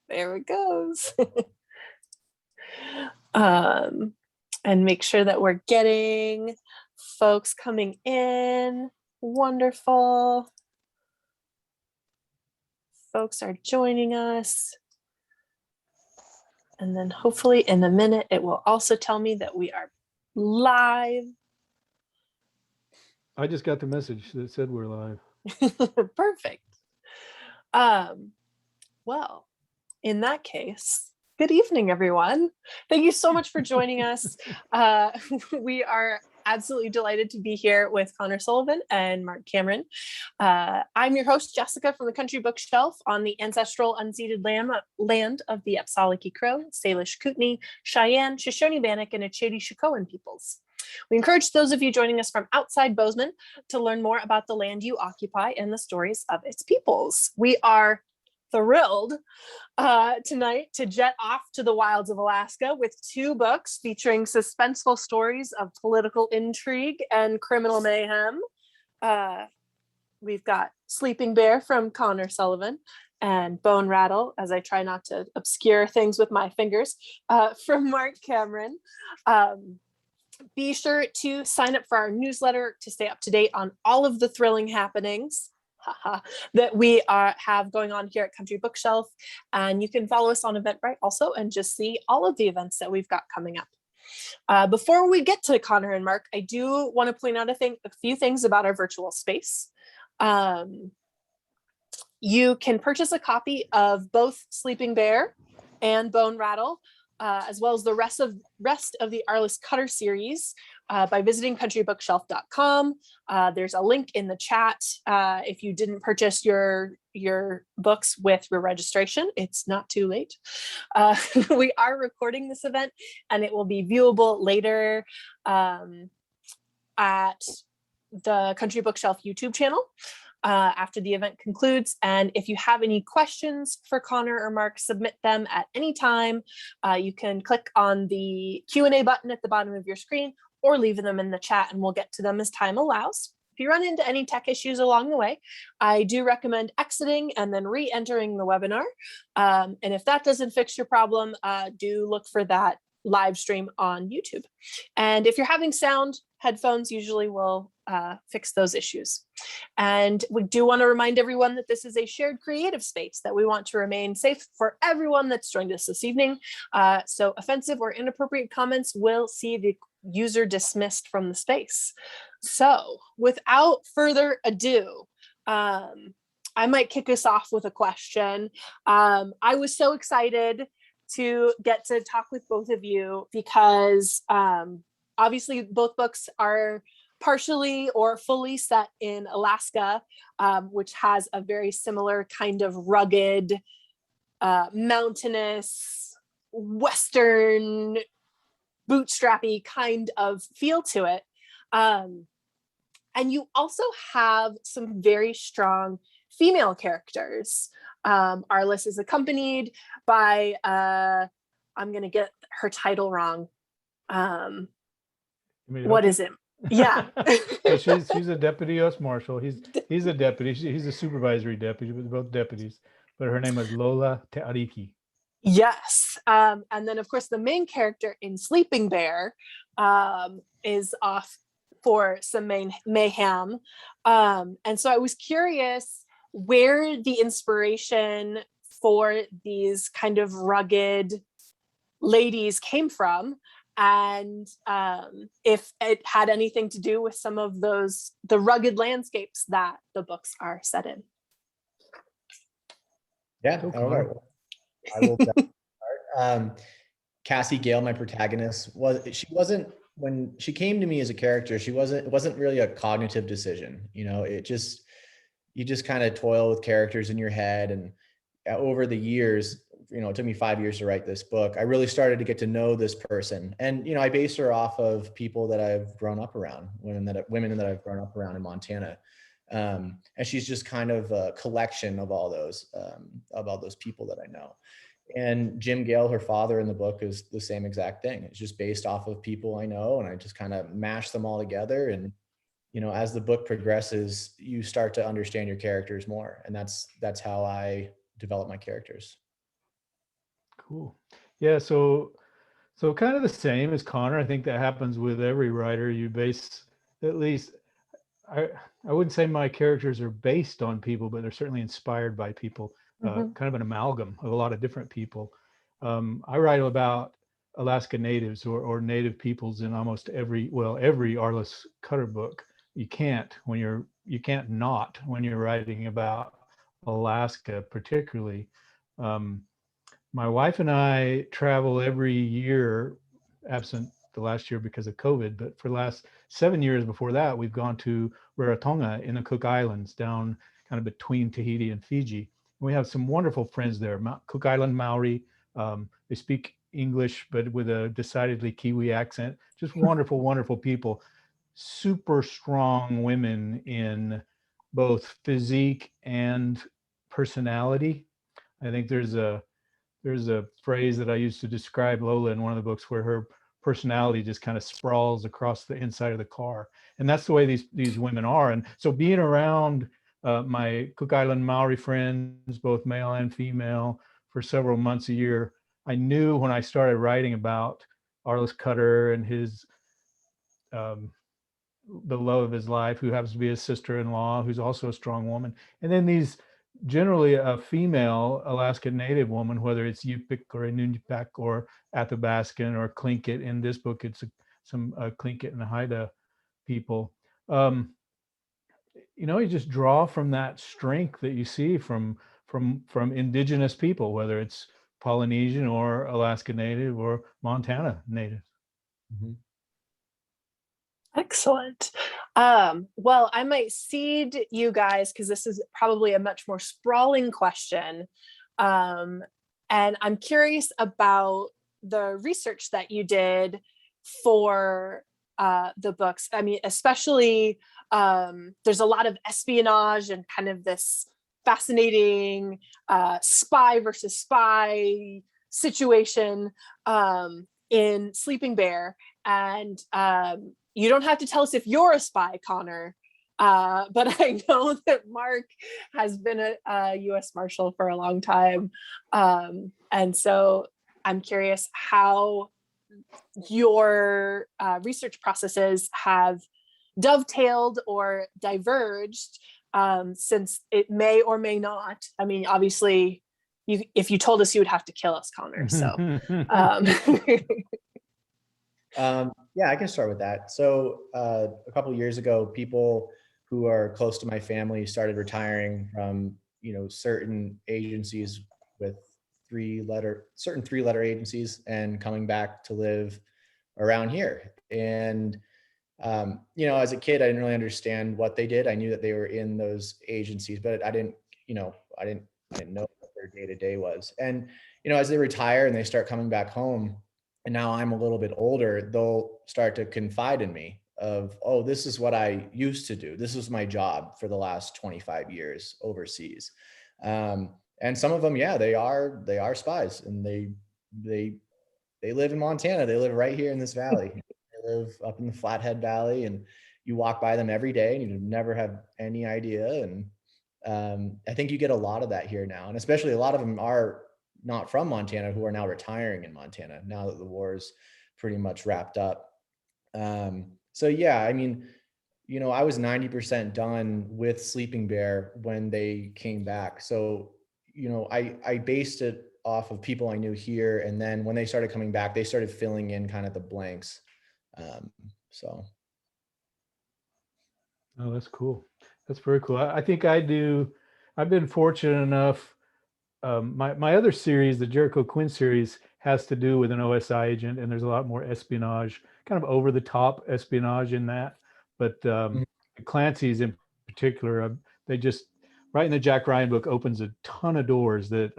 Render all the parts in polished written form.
There it goes. And make sure that we're getting folks coming in. Wonderful. Folks are joining us. And then hopefully in a minute, it will also tell me that we are live. I just got the message that said we're live. Perfect. Well, in that case, good evening, everyone. Thank you so much for joining us. We are absolutely delighted to be here with Connor Sullivan and Marc Cameron. I'm your host, Jessica, from the Country Bookshelf on the ancestral unceded land of the Apsalaki Crow, Salish Kootenai, Cheyenne, Shoshone Bannock, and Achedi-Chikoan peoples. We encourage those of you joining us from outside Bozeman to learn more about the land you occupy and the stories of its peoples. We are thrilled tonight to jet off to the wilds of Alaska with two books featuring suspenseful stories of political intrigue and criminal mayhem. We've got Sleeping Bear from Connor Sullivan and Bone Rattle, as I try not to obscure things with my fingers, from Marc Cameron. Be sure to sign up for our newsletter to stay up to date on all of the thrilling happenings that we have going on here at Country Bookshelf. And you can follow us on Eventbrite also and just see all of the events that we've got coming up. Before we get to Connor and Marc, I do want to point out a few things about our virtual space. You can purchase a copy of both Sleeping Bear and Bone Rattle, as well as the rest of the Arliss Cutter series by visiting countrybookshelf.com. There's a link in the chat. If you didn't purchase your books with your registration, it's not too late. We are recording this event and it will be viewable later at the Country Bookshelf YouTube channel after the event concludes. And if you have any questions for Connor or Marc, submit them at any time. You can click on the Q&A button at the bottom of your screen or leave them in the chat and we'll get to them as time allows. If you run into any tech issues along the way, I do recommend exiting and then re-entering the webinar. And if that doesn't fix your problem, do look for that live stream on YouTube. And if you're having sound, headphones usually will fix those issues. And we do want to remind everyone that this is a shared creative space, that we want to remain safe for everyone that's joined us this evening. So offensive or inappropriate comments will see the user dismissed from the space. So without further ado, I might kick us off with a question. I was so excited to get to talk with both of you because obviously both books are partially or fully set in Alaska, which has a very similar kind of rugged, mountainous, Western, bootstrappy kind of feel to it. And you also have some very strong female characters. Arliss is accompanied by, I'm going to get her title wrong. What is it? Yeah. So she's a deputy U.S. Marshal. He's a deputy. He's a supervisory deputy, but they're both deputies. But her name is Lola Te'ariki. Yes. And then, of course, the main character in Sleeping Bear is off for some mayhem. And so I was curious where the inspiration for these kind of rugged ladies came from, and if it had anything to do with some of the rugged landscapes that the books are set in. Yeah, all right. I will start. Cassie Gale, my protagonist, when she came to me as a character, it wasn't really a cognitive decision. You know, you just kind of toil with characters in your head. And over the years, you know, it took me 5 years to write this book. I really started to get to know this person. And, you know, I base her off of people that I've grown up around, women that I've grown up around in Montana. And she's just kind of a collection of all those people that I know. And Jim Gale, her father in the book, is the same exact thing. It's just based off of people I know, and I just kind of mash them all together. And, you know, as the book progresses, you start to understand your characters more. And that's how I develop my characters. Cool. Yeah. So kind of the same as Connor. I think that happens with every writer. You base, at least, I wouldn't say my characters are based on people, but they're certainly inspired by people. Kind of an amalgam of a lot of different people. I write about Alaska natives or native peoples in almost every Arliss Cutter book. You can't when you're writing about Alaska, particularly. My wife and I travel every year, absent the last year because of COVID, but for the last 7 years before that, we've gone to Rarotonga in the Cook Islands, down kind of between Tahiti and Fiji. We have some wonderful friends there. Cook Island Maori. They speak English, but with a decidedly Kiwi accent. Just wonderful, wonderful people. Super strong women in both physique and personality. I think there's a phrase that I used to describe Lola in one of the books where her personality just kind of sprawls across the inside of the car. And that's the way these women are. And so being around my Cook Island Maori friends, both male and female, for several months a year, I knew when I started writing about Arliss Cutter and his the love of his life, who happens to be his sister-in-law, who's also a strong woman. And then these generally a female Alaskan Native woman, whether it's Yupik or Inupiaq or Athabaskan or Tlingit. In this book, it's some Tlingit and Haida people. You just draw from that strength that you see from indigenous people, whether it's Polynesian or Alaska Native or Montana Native. Mm-hmm. Excellent. Well, I might cede you guys because this is probably a much more sprawling question. And I'm curious about the research that you did for the books. I mean, especially there's a lot of espionage and kind of this fascinating spy versus spy situation in Sleeping Bear. And you don't have to tell us if you're a spy, Connor, but I know that Marc has been a U.S. Marshal for a long time. And so I'm curious how your research processes have dovetailed or diverged, since it may or may not. I mean, obviously, if you told us, you would have to kill us, Connor. So. Yeah, I can start with that. So a couple of years ago, people who are close to my family started retiring from, certain agencies with certain three-letter agencies and coming back to live around here. And, as a kid, I didn't really understand what they did. I knew that they were in those agencies, but I didn't know what their day-to-day was. And, as they retire and they start coming back home, and now I'm a little bit older, they'll start to confide in me of, oh, this is what I used to do. This was my job for the last 25 years overseas. And some of them, yeah, they are spies, and they live in Montana. They live right here in this valley. They live up in the Flathead Valley, and you walk by them every day and you never have any idea. And I think you get a lot of that here now. And especially a lot of them are not from Montana, who are now retiring in Montana now that the war is pretty much wrapped up. So yeah, I mean, I was 90% done with Sleeping Bear when they came back. So, I based it off of people I knew here. And then when they started coming back, they started filling in kind of the blanks. So. Oh, that's cool. That's very cool. I think I've been fortunate enough. My other series, the Jericho Quinn series, has to do with an OSI agent, and there's a lot more espionage, kind of over the top espionage in that. But Clancy's in particular, they just writing the Jack Ryan book opens a ton of doors that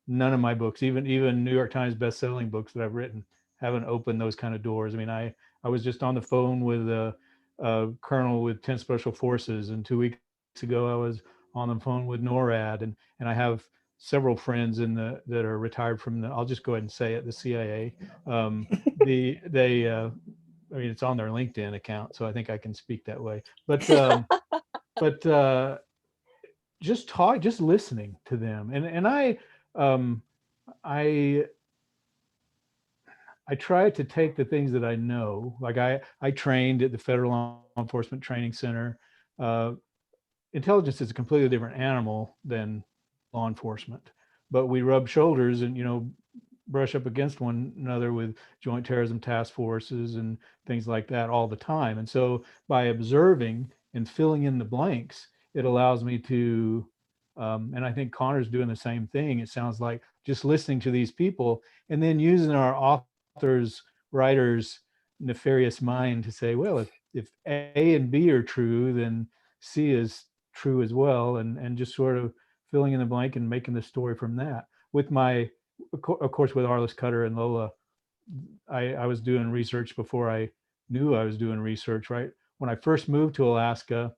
none of my books, even New York Times best-selling books that I've written, haven't opened those kind of doors. I mean, I was just on the phone with a colonel with 10 Special Forces, and 2 weeks ago I was on the phone with NORAD, and I have several friends that are retired from I'll just go ahead and say it, the CIA. I mean, it's on their LinkedIn account, so I think I can speak that way. But just listening to them. And I try to take the things that I know. Like I trained at the Federal Law Enforcement Training Center. Intelligence is a completely different animal than law enforcement, but we rub shoulders and, brush up against one another with joint terrorism task forces and things like that all the time. And so by observing and filling in the blanks, it allows me to, and I think Connor's doing the same thing. It sounds like just listening to these people and then using our authors, writers, nefarious mind to say, well, if A and B are true, then C is true as well, and just sort of filling in the blank and making the story from that. With my, of course, with Arliss Cutter and Lola, I was doing research before I knew I was doing research, right? When I first moved to Alaska,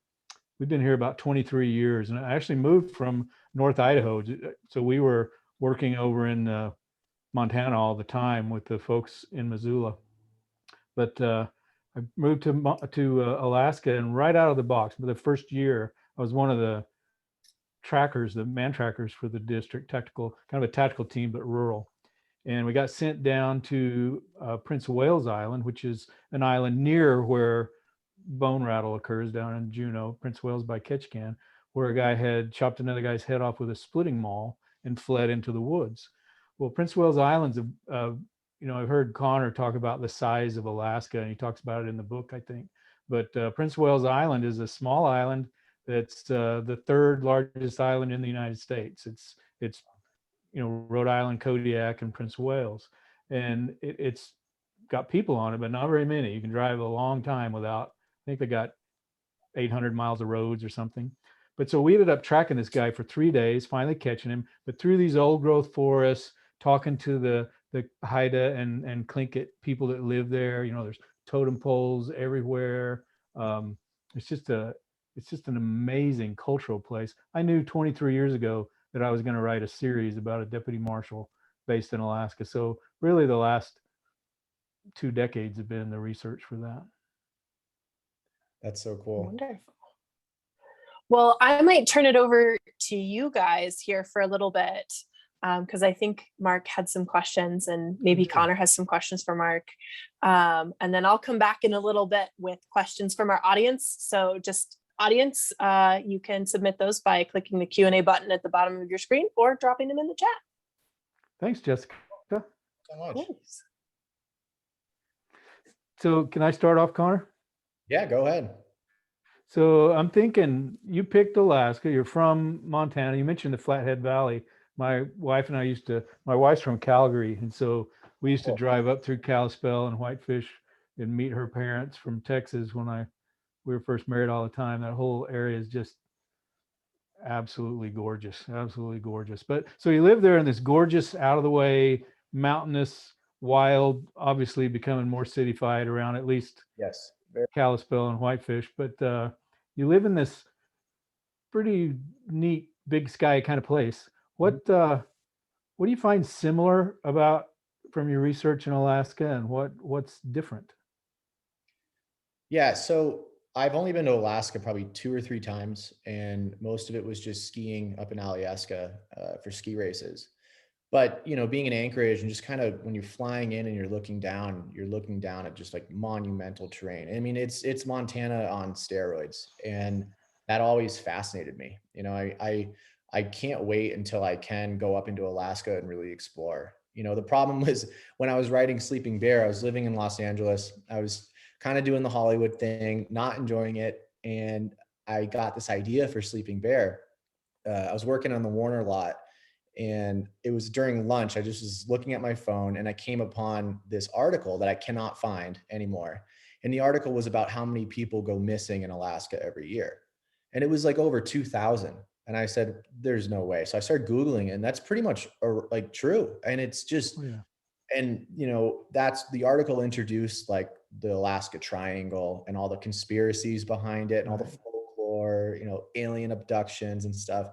we've been here about 23 years, and I actually moved from North Idaho. So we were working over in Montana all the time with the folks in Missoula. But I moved to Alaska, and right out of the box, for the first year, I was one of the trackers, the man trackers for the district, tactical, kind of a tactical team, but rural. And we got sent down to Prince of Wales Island, which is an island near where bone rattle occurs, down in Juneau, Prince of Wales by Ketchikan, where a guy had chopped another guy's head off with a splitting maul and fled into the woods. Well, Prince of Wales Island's I've heard Connor talk about the size of Alaska, and he talks about it in the book, I think. But Prince of Wales Island is a small island that's the third largest island in the United States. It's Rhode Island, Kodiak, and Prince of Wales, and it's got people on it, but not very many. You can drive a long time without. I think they got 800 miles of roads or something. But so we ended up tracking this guy for 3 days, finally catching him. But through these old growth forests, talking to the Haida and Tlingit people that live there. There's totem poles everywhere. It's just an amazing cultural place. I knew 23 years ago that I was going to write a series about a deputy marshal based in Alaska. So really the last 2 decades have been the research for that. That's so cool. Wonderful. Well, I might turn it over to you guys here for a little bit, because I think Mark had some questions, and maybe Connor has some questions for Mark. And then I'll come back in a little bit with questions from our audience. So just audience, you can submit those by clicking the Q&A button at the bottom of your screen or dropping them in the chat. Thanks, Jessica. So much. Thanks. So can I start off, Connor? Yeah, go ahead. So I'm thinking you picked Alaska. You're from Montana. You mentioned the Flathead Valley. My wife and I my wife's from Calgary. And so we used to drive up through Kalispell and Whitefish and meet her parents from Texas when we were first married all the time. That whole area is just absolutely gorgeous, absolutely gorgeous. But so you live there in this gorgeous, out of the way, mountainous, wild, obviously becoming more cityfied around at least Yes. Kalispell and Whitefish. But you live in this pretty neat, big sky kind of place. What do you find similar from your research in Alaska, and what's different? Yeah, so I've only been to Alaska probably 2 or 3 times, and most of it was just skiing up in Alaska for ski races. But being in Anchorage and just kind of when you're flying in and you're looking down at just like monumental terrain. I mean, it's Montana on steroids, and that always fascinated me. I can't wait until I can go up into Alaska and really explore. The problem was when I was writing Sleeping Bear, I was living in Los Angeles. I was kind of doing the Hollywood thing, not enjoying it. And I got this idea for Sleeping Bear. I was working on the Warner lot, and it was during lunch. I just was looking at my phone, and I came upon this article that I cannot find anymore. And the article was about how many people go missing in Alaska every year. And it was like over 2,000. And I said, there's no way. So I started Googling, and that's pretty much like true. And it's just, and that's the article introduced like the Alaska Triangle and all the conspiracies behind it and all the folklore, alien abductions and stuff.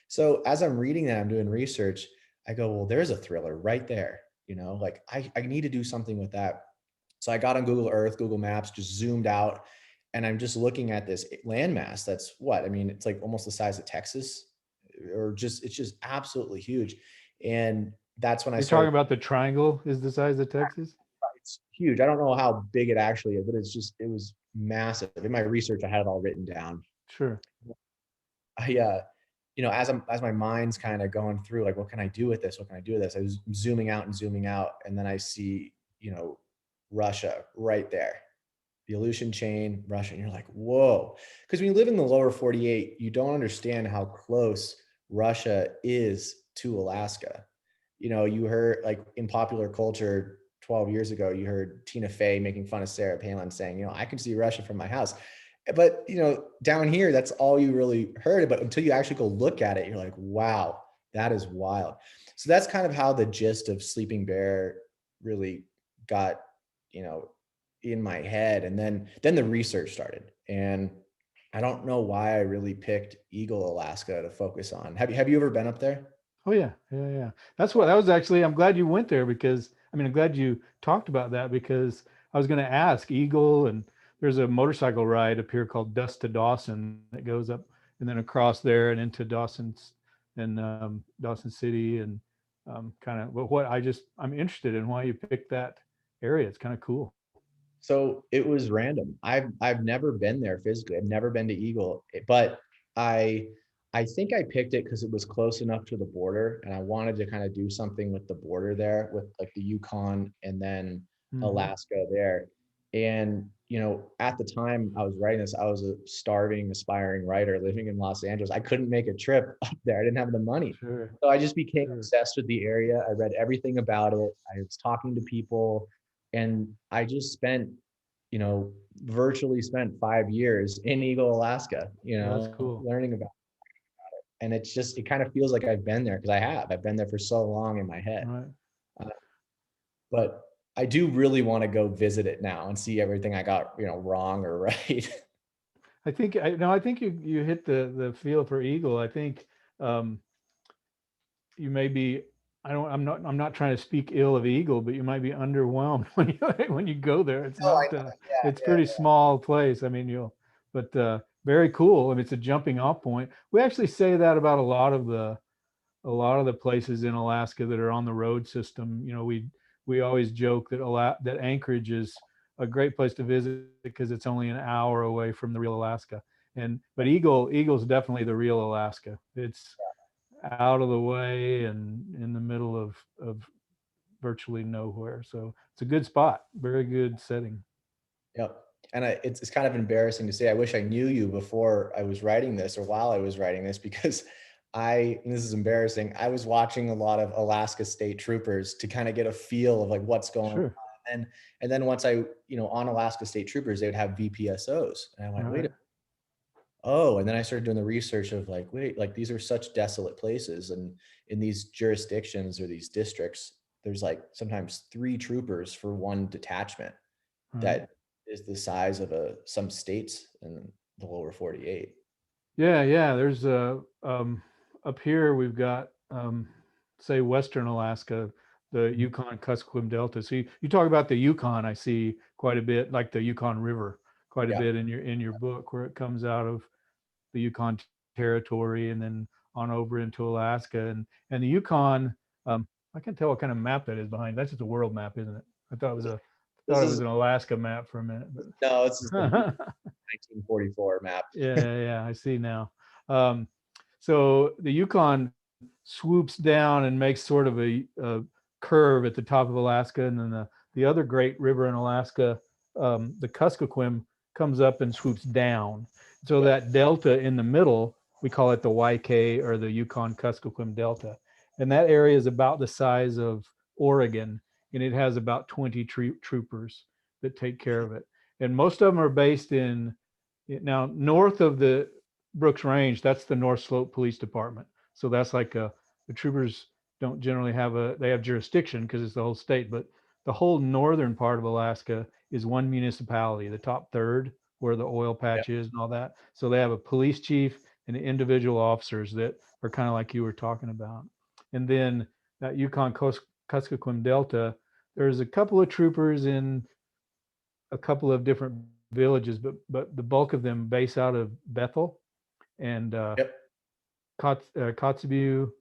So as I'm reading that, I'm doing research, I go, well, there's a thriller right there. Like I need to do something with that. So I got on Google Earth, Google Maps, just zoomed out, and I'm just looking at this landmass. That's it's like almost the size of Texas. or just, it's just absolutely huge. And that's when I You're started. talking about the triangle is the size of Texas? It's huge. I don't know how big it actually is, but it's just, it was massive. In my research, I had it all written down. Sure. As my mind's kind of going through, like, what can I do with this? What can I do with this? I was zooming out and zooming out, and then I see, Russia right there, the Aleutian chain, Russia, and you're like, whoa. Because when you live in the lower 48, you don't understand how close Russia is to Alaska. You heard, like, in popular culture 12 years ago, you heard Tina Fey making fun of Sarah Palin saying, I can see Russia from my house. But, down here, that's all you really heard. But until you actually go look at it, you're like, wow, that is wild. So that's kind of how the gist of Sleeping Bear really got, in my head. And then the research started. And I don't know why I really picked Eagle, Alaska to focus on. Have you ever been up there? Oh yeah. That was actually, I'm glad you went there because, I'm glad you talked about that because I was going to ask Eagle, and there's a motorcycle ride up here called Dust to Dawson that goes up and then across there and into Dawson City, and kind of, but I'm interested in why you picked that area. It's kind of cool. So it was random. I've never been there physically. I've never been to Eagle, but I think I picked it because it was close enough to the border, and I wanted to kind of do something with the border there, with like the Yukon and then Alaska there. And at the time I was writing this, I was a starving, aspiring writer living in Los Angeles. I couldn't make a trip up there. I didn't have the money. Sure. So I just became obsessed with the area. I read everything about it. I was talking to people, and I just virtually spent 5 years in Eagle, Alaska, That's cool. learning about it. And it kind of feels like I've been there, because I've been there for so long in my head. Right. But I do really want to go visit it now and see everything I got, wrong or right. I think you hit the feel for Eagle. I think you may be, I'm not trying to speak ill of Eagle, but you might be underwhelmed when you go there. It's it's pretty small place. Very cool. It's a jumping off point. We actually say that about a lot of the places in Alaska that are on the road system. We always joke that Anchorage is a great place to visit because it's only an hour away from the real Alaska. But Eagle's definitely the real Alaska. It's out of the way and in the middle of virtually nowhere. So it's a good spot, very good setting. Yep. And it's kind of embarrassing to say, I wish I knew you before I was writing this, or while I was writing this, because and this is embarrassing, I was watching a lot of Alaska State Troopers to kind of get a feel of like what's going on. And then once I, on Alaska State Troopers, they would have VPSOs. And I went, wait a minute. Oh, and then I started doing the research of like, wait, like these are such desolate places. And in these jurisdictions or these districts, there's like sometimes 3 troopers for one detachment. That is the size of some states in the lower 48. Yeah. There's up here we've got say Western Alaska, the Yukon Kuskokwim Delta. So you talk about the Yukon, I see quite a bit, like the Yukon River, quite a bit in your book, where it comes out of the Yukon Territory and then on over into Alaska. And the Yukon, I can't tell what kind of map that is behind. That's just a world map, isn't it? I thought it was an Alaska map for a minute. But. No, it's just a 1944 map. Yeah, I see now. So the Yukon swoops down and makes sort of a curve at the top of Alaska, and then the other great river in Alaska, the Kuskokwim, comes up and swoops down. So that delta in the middle, we call it the YK, or the Yukon Kuskokwim Delta, and that area is about the size of Oregon, and it has about 20 troopers that take care of it. And most of them are based now north of the Brooks Range. That's the North Slope Police Department. So that's like the troopers don't generally they have jurisdiction because it's the whole state, but the whole northern part of Alaska is one municipality, the top third where the oil patch is and all that. So they have a police chief and individual officers that are kind of like you were talking about. And then that Yukon Kuskokwim Delta, there's a couple of troopers in a couple of different villages, but the bulk of them base out of Bethel. And Kotzebue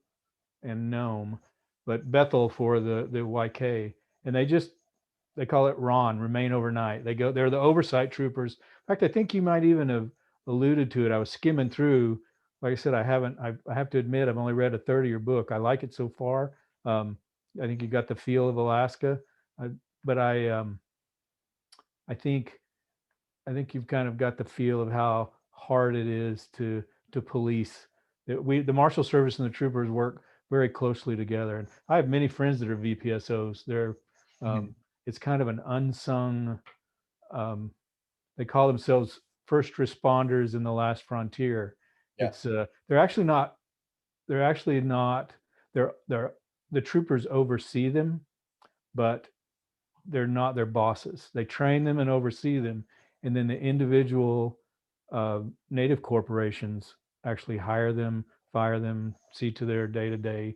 and Nome, but Bethel for the YK, and they call it RON, remain overnight. They're the oversight troopers. In fact, I think you might even have alluded to it. I was skimming through. Like I said, I have to admit, I've only read a third of your book. I like it so far. I think you got the feel of Alaska, but I think you've kind of got the feel of how hard it is to police. The Marshal Service and the troopers work very closely together, and I have many friends that are VPSOs. It's kind of an unsung. They call themselves first responders in the last frontier. Yeah. It's they're actually not. They're actually not. They're the troopers oversee them, but they're not their bosses. They train them and oversee them, and then the individual native corporations actually hire them, fire them, see to their day-to-day,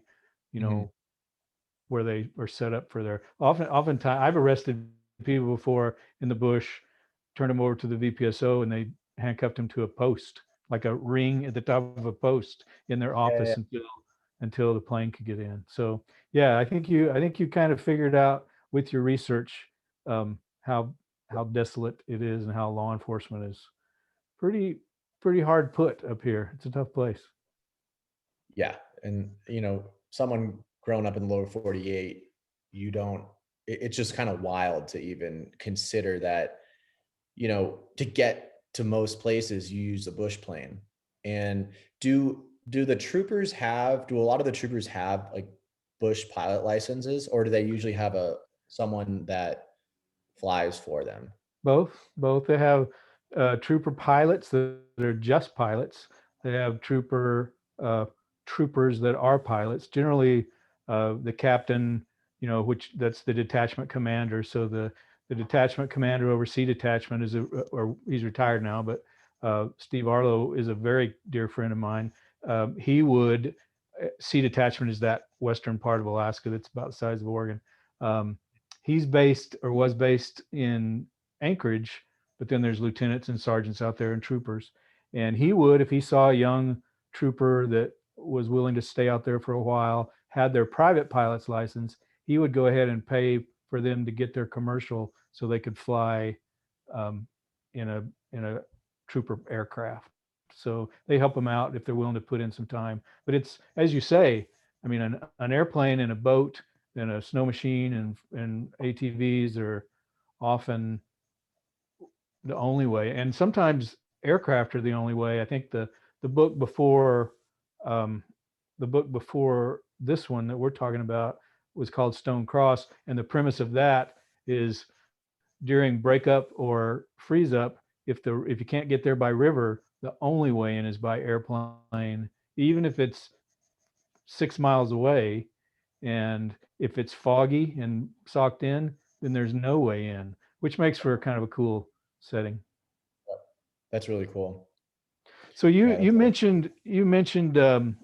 where they are set up for their oftentimes I've arrested people before in the bush, turned them over to the VPSO, and they handcuffed them to a post, like a ring at the top of a post in their office until the plane could get in. So yeah, I think you kind of figured out with your research how desolate it is and how law enforcement is pretty hard put up here. It's a tough place. Yeah, and someone growing up in the lower 48, it's just kind of wild to even consider that, to get to most places you use a bush plane. And do a lot of the troopers have like bush pilot licenses, or do they usually have someone that flies for them? Both. They have trooper pilots that are just pilots. They have troopers that are pilots. Generally, the captain, that's the detachment commander. So the detachment commander over C detachment or he's retired now, but Steve Arlo is a very dear friend of mine. C detachment is that western part of Alaska that's about the size of Oregon. He's was based in Anchorage, but then there's lieutenants and sergeants out there and troopers. And he would, if he saw a young trooper that was willing to stay out there for a while, had their private pilot's license, he would go ahead and pay for them to get their commercial so they could fly in a trooper aircraft. So they help them out if they're willing to put in some time. But it's, as you say, I mean, an airplane and a boat and a snow machine and ATVs are often the only way, and sometimes aircraft are the only way. I think the book before this one that we're talking about was called Stone Cross, and the premise of that is during breakup or freeze up, if you can't get there by river, the only way in is by airplane, even if it's 6 miles away. And if it's foggy and socked in, then there's no way in, which makes for kind of a cool setting. That's really cool. So you mentioned I'm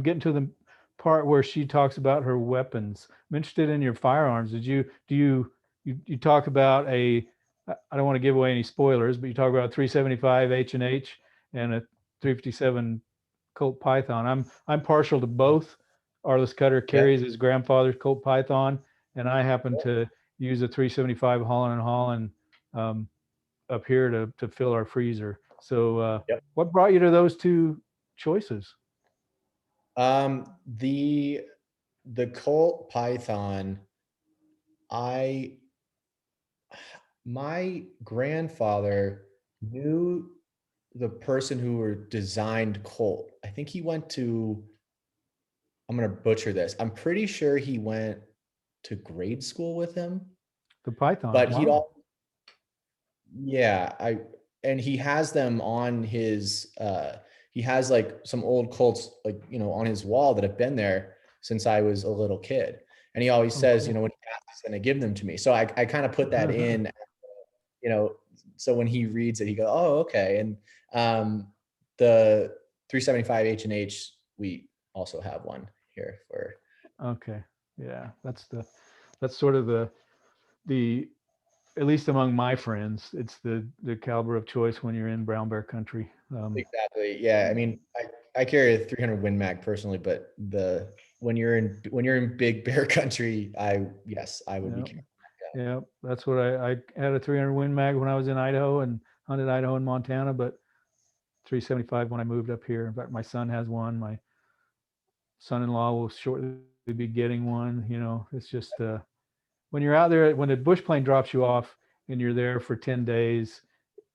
getting to the part where she talks about her weapons. I'm interested in your firearms. Do you talk about I don't want to give away any spoilers, but you talk about a 375 H&H and a 357 Colt Python. I'm partial to both. Arliss Cutter carries his grandfather's Colt Python, and I happen to use a 375 Holland & Holland up here to fill our freezer. So what brought you to those two choices? The Colt Python, my grandfather knew the person who designed Colt. I think he went to, I'm going to butcher this, I'm pretty sure he went to grade school with him. The Python. But and he has them on his, he has like some old Colts, like, on his wall that have been there since I was a little kid. And he always says, when he asks, he's going to give them to me. So I kind of put that in, so when he reads it, he goes, oh, okay. And the 375 H&H, we also have one here for. Okay. Yeah. That's sort of the at least among my friends, it's the caliber of choice when you're in brown bear country. Exactly. Yeah. I mean, I carry a 300 Win Mag personally, but when you're in big bear country, I would be carrying. Yeah, that's what I had a 300 Win Mag when I was in Idaho and hunted Idaho and Montana, but 375 when I moved up here. In fact, my son has one. My son-in-law will shortly be getting one. You know, it's just when you're out there, when the bush plane drops you off and you're there for 10 days,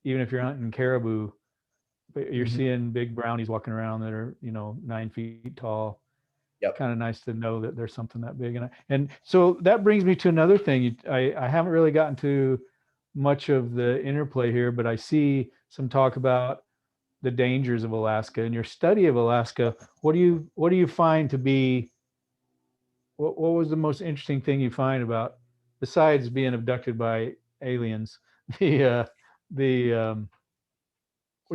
even if you're hunting caribou, but you're seeing big brownies walking around that are, 9 feet tall. Yep. Kind of nice to know that there's something that big. And so that brings me to another thing. I haven't really gotten to much of the interplay here, but I see some talk about the dangers of Alaska. In your study of Alaska, what do you find to be, what was the most interesting thing you find about, besides being abducted by aliens, what do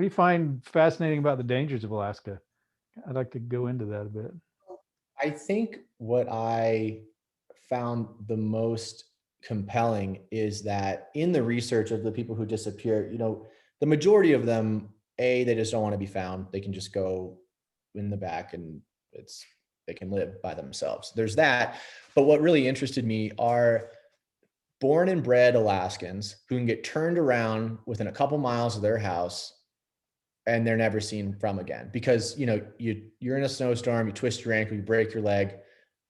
you find fascinating about the dangers of Alaska? I'd like to go into that a bit. I think what I found the most compelling is that in the research of the people who disappear, the majority of them, they just don't want to be found. They can just go in the back and they can live by themselves. There's that. But what really interested me are born and bred Alaskans who can get turned around within a couple miles of their house and they're never seen from again, because you're in a snowstorm, you twist your ankle, you break your leg,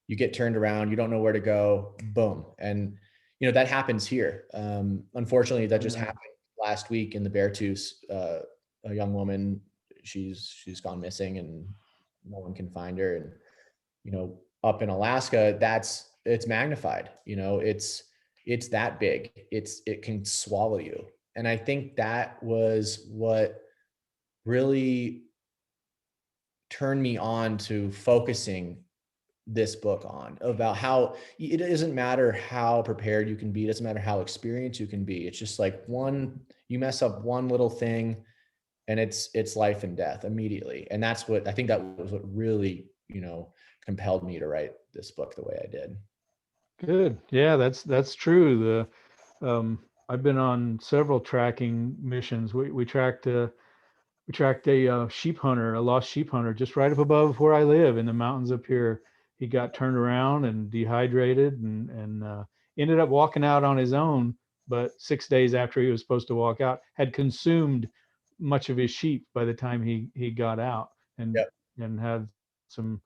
you get turned around, you don't know where to go, boom. And that happens here. Unfortunately, that just happened last week in the Beartooth. A young woman, she's gone missing and no one can find her. And up in Alaska, it's magnified. It's that big. It can swallow you. And I think that was what really turned me on to focusing this book on, about how it doesn't matter how prepared you can be. It doesn't matter how experienced you can be. It's just like you mess up one little thing and it's life and death immediately. And that was what really, compelled me to write this book the way I did. Good. Yeah, that's true. I've been on several tracking missions. We tracked a sheep hunter, a lost sheep hunter, just right up above where I live in the mountains up here. He got turned around and dehydrated and ended up walking out on his own. But 6 days after he was supposed to walk out, had consumed much of his sheep by the time he got out, and Yep. and had some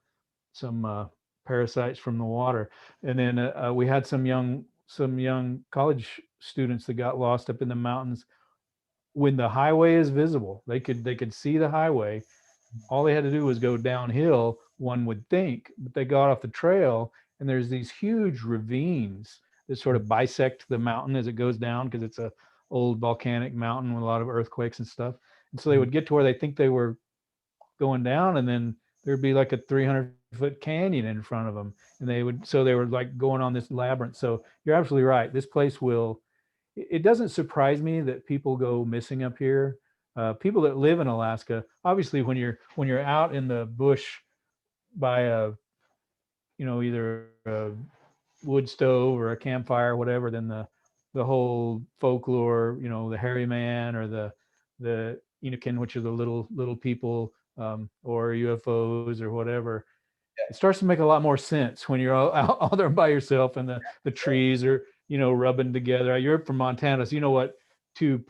parasites from the water. And then we had some young college students that got lost up in the mountains. When the highway is visible, they could see the highway. All they had to do was go downhill, one would think, but they got off the trail and there's these huge ravines that sort of bisect the mountain as it goes down, because it's a old volcanic mountain with a lot of earthquakes and stuff. And so they would get to where they think they were going down, and then there'd be like a 300-foot canyon in front of them, and they were like going on this labyrinth. So you're absolutely right. This place it doesn't surprise me that people go missing up here. People that live in Alaska, obviously, when you're out in the bush by either a wood stove or a campfire or whatever, then the whole folklore, the hairy man or the Enokin, which are the little people, or UFOs or whatever. It starts to make a lot more sense when you're all there by yourself and the trees are, rubbing together. You're from Montana, so you know what two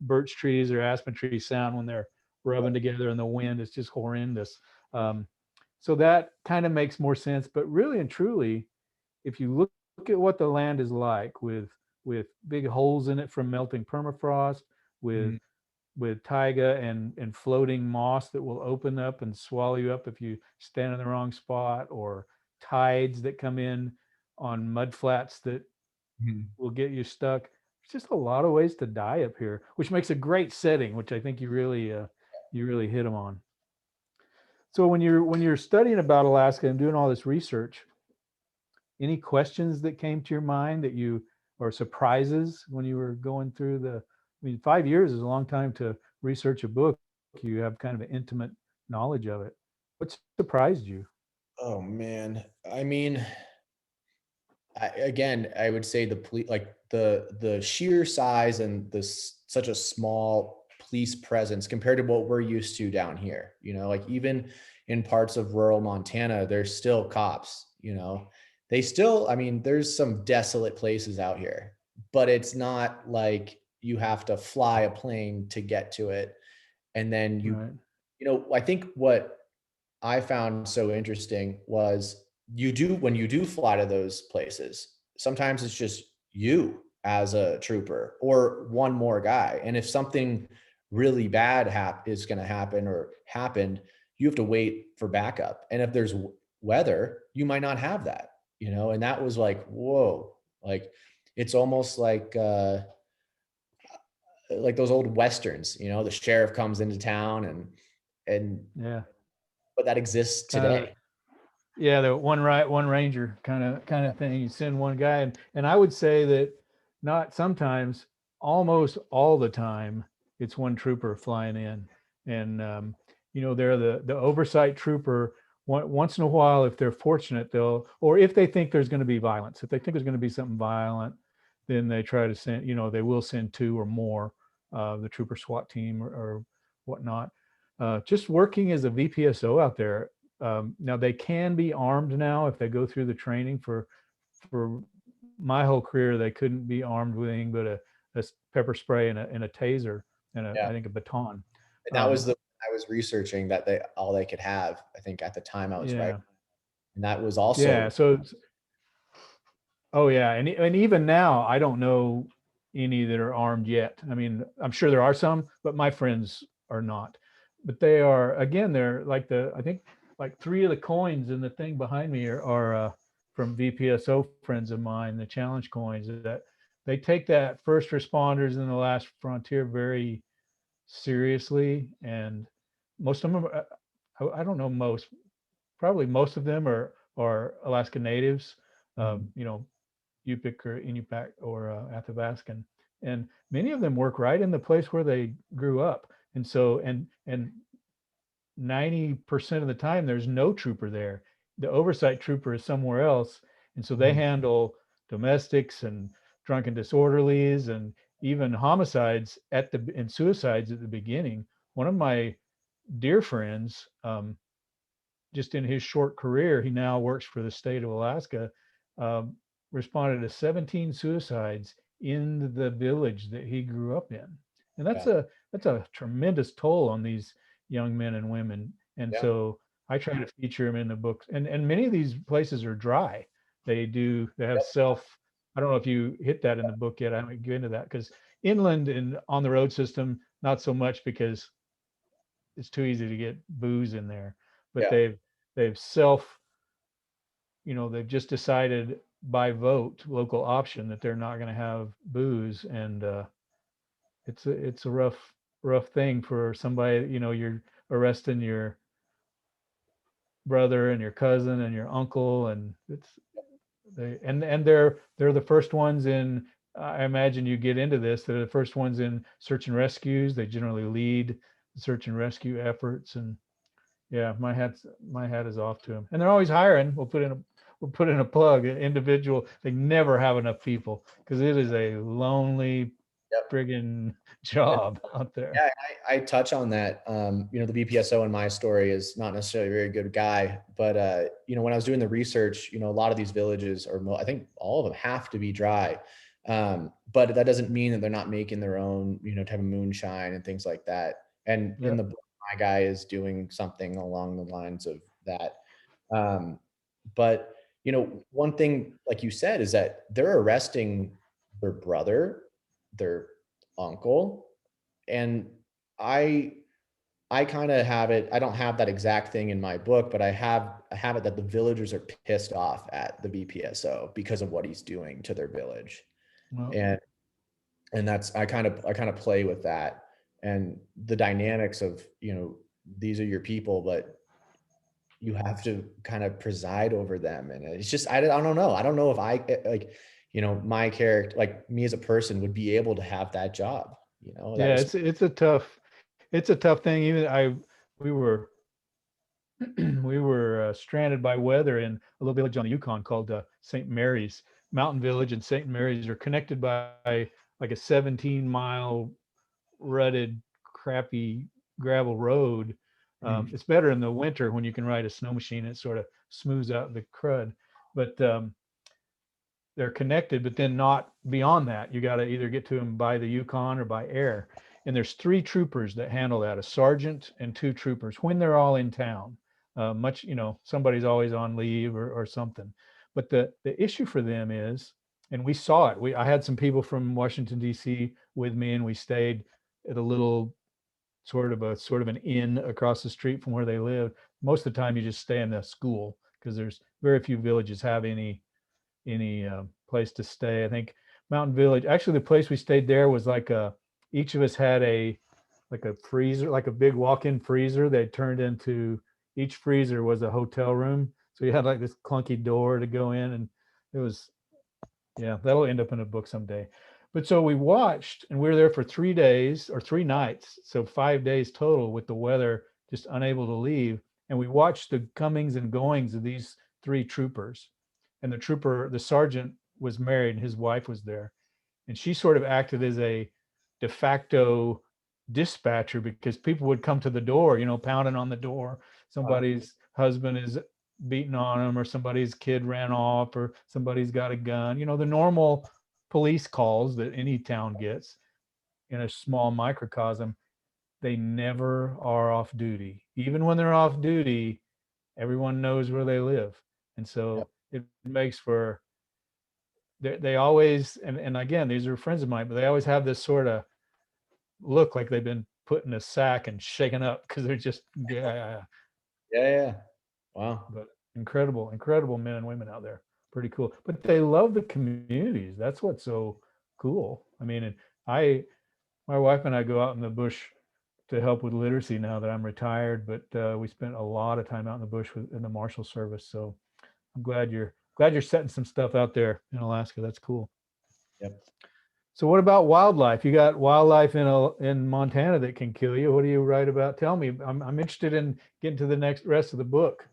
birch trees or aspen trees sound when they're rubbing together in the wind. It's just horrendous. So that kind of makes more sense. But really and truly, if you look at what the land is like, with big holes in it from melting permafrost, with taiga and floating moss that will open up and swallow you up if you stand in the wrong spot, or tides that come in on mud flats that will get you stuck. There's just a lot of ways to die up here, which makes a great setting, which I think you really hit them on. So when you're studying about Alaska and doing all this research, any questions that came to your mind or surprises when you were going through 5 years is a long time to research a book. You have kind of an intimate knowledge of it. What surprised you? Oh man. I mean, I would say the sheer size and such a small police presence compared to what we're used to down here. You know, like even in parts of rural Montana, there's still cops, you know, they still, I mean, there's some desolate places out here, but it's not like you have to fly a plane to get to it. And then Right. you know, I think what I found so interesting was when you do fly to those places, sometimes it's just you as a trooper or one more guy. And if something really bad is going to happen or happened, you have to wait for backup. And if there's weather, you might not have that, you know, and that was like, whoa, like it's almost like those old Westerns, you know, the sheriff comes into town and Yeah. but that exists Kind of, today. yeah, the one ranger kind of thing. You send one guy, and I would say that not sometimes, almost all the time, it's one trooper flying in, and you know, they're the oversight trooper. Once in a while, if they're fortunate, or if they think there's going to be violence, if they think there's going to be something violent, then they try to send, you know, they will send two or more, the trooper SWAT team or whatnot. Just working as a VPSO out there. Now they can be armed now if they go through the training. For my whole career, they couldn't be armed with anything but a pepper spray and a taser and Yeah. I think a baton. And that was I was researching that all they could have, I think at the time I was right. Yeah. And that was also, Yeah. So, oh yeah, and even now I don't know any that are armed yet. I mean, I'm sure there are some, but my friends are not. But they are, again, they're like I think like three of the coins in the thing behind me are from VPSO friends of mine, the challenge coins, that they take that first responders in the last frontier very seriously. And most of them I don't know, probably most of them are Alaska natives, you know, Yupik or Inupiaq or Athabaskan, and many of them work right in the place where they grew up. And so, and 90% of the time, there's no trooper there. The oversight trooper is somewhere else, and so they handle domestics and drunken disorderlies and even homicides and suicides at the beginning. One of my dear friends, just in his short career, he now works for the state of Alaska, um, responded to 17 suicides in the village that he grew up in. And yeah, that's a tremendous toll on these young men and women. And yeah, so I try to feature them in the books. And many of these places are dry. They have yep, I don't know if you hit that in the book yet. I haven't get into that because inland and on the road system, not so much because it's too easy to get booze in there. But yeah. they've they've just decided by vote, local option, that they're not going to have booze. And it's a rough thing for somebody. You know, you're arresting your brother and your cousin and your uncle, and they're the first ones in. I imagine you get into this. They're the first ones in search and rescues. They generally lead search and rescue efforts. And yeah, my hat is off to them. And they're always hiring. We'll put in a plug, an individual. They never have enough people because it is a lonely Yep. friggin' And, job out there. yeah, I touch on that. You know, the BPSO in my story is not necessarily a very good guy, but you know, when I was doing the research, you know, a lot of these villages, I think all of them, have to be dry. But that doesn't mean that they're not making their own, you know, type of moonshine and things like that. And in Yep. the book, my guy is doing something along the lines of that. Um, but you know, one thing, like you said, is that they're arresting their brother, their uncle, and I I kind of have it. I don't have that exact thing in my book, but I have it that the villagers are pissed off at the BPSO because of what he's doing to their village. Well, And that's I kind of play with that and the dynamics of, you know, these are your people, but you have to kind of preside over them. And it's just I don't know. I don't know if like, you know, my character, like me as a person, would be able to have that job, you know, that yeah, was it's a tough thing. We were we were stranded by weather in a little village on the Yukon called St. Mary's. Mountain Village and St. Mary's are connected by like a 17-mile rutted crappy gravel road. It's better in the winter when you can ride a snow machine. It sort of smooths out the crud, but they're connected, but then not beyond that. You got to either get to them by the Yukon or by air. And there's 3 troopers that handle that, a sergeant and 2 troopers when they're all in town. Somebody's always on leave or something. But the issue for them is, and we saw it. I had some people from Washington, D.C. with me, and we stayed at a little sort of an inn across the street from where they live. Most of the time you just stay in the school because there's very few villages have any place to stay. I think Mountain Village, actually the place we stayed there was each of us had a freezer, like a big walk-in freezer. They turned into, each freezer was a hotel room. So you had like this clunky door to go in, and it was, yeah, that'll end up in a book someday. But so we watched, and we were there for 3 days or 3 nights. So 5 days total with the weather, just unable to leave. And we watched the comings and goings of these 3 troopers. And the sergeant was married and his wife was there. And she sort of acted as a de facto dispatcher because people would come to the door, pounding on the door. Somebody's husband is beating on them, or somebody's kid ran off, or somebody's got a gun, the normal police calls that any town gets in a small microcosm. They never are off duty. Even when they're off duty, everyone knows where they live. And so it makes for, they always, and again, these are friends of mine, but they always have this sort of look like they've been put in a sack and shaken up because they're just, Yeah. Wow. But incredible men and women out there. Pretty cool. But they love the communities. That's what's so cool. I mean, my wife and I go out in the bush to help with literacy now that I'm retired, but we spent a lot of time out in the bush in the Marshal service. So I'm glad you're setting some stuff out there in Alaska. That's cool. Yep. So what about wildlife? You got wildlife in Montana that can kill you. What do you write about? Tell me. I'm interested in getting to the rest of the book.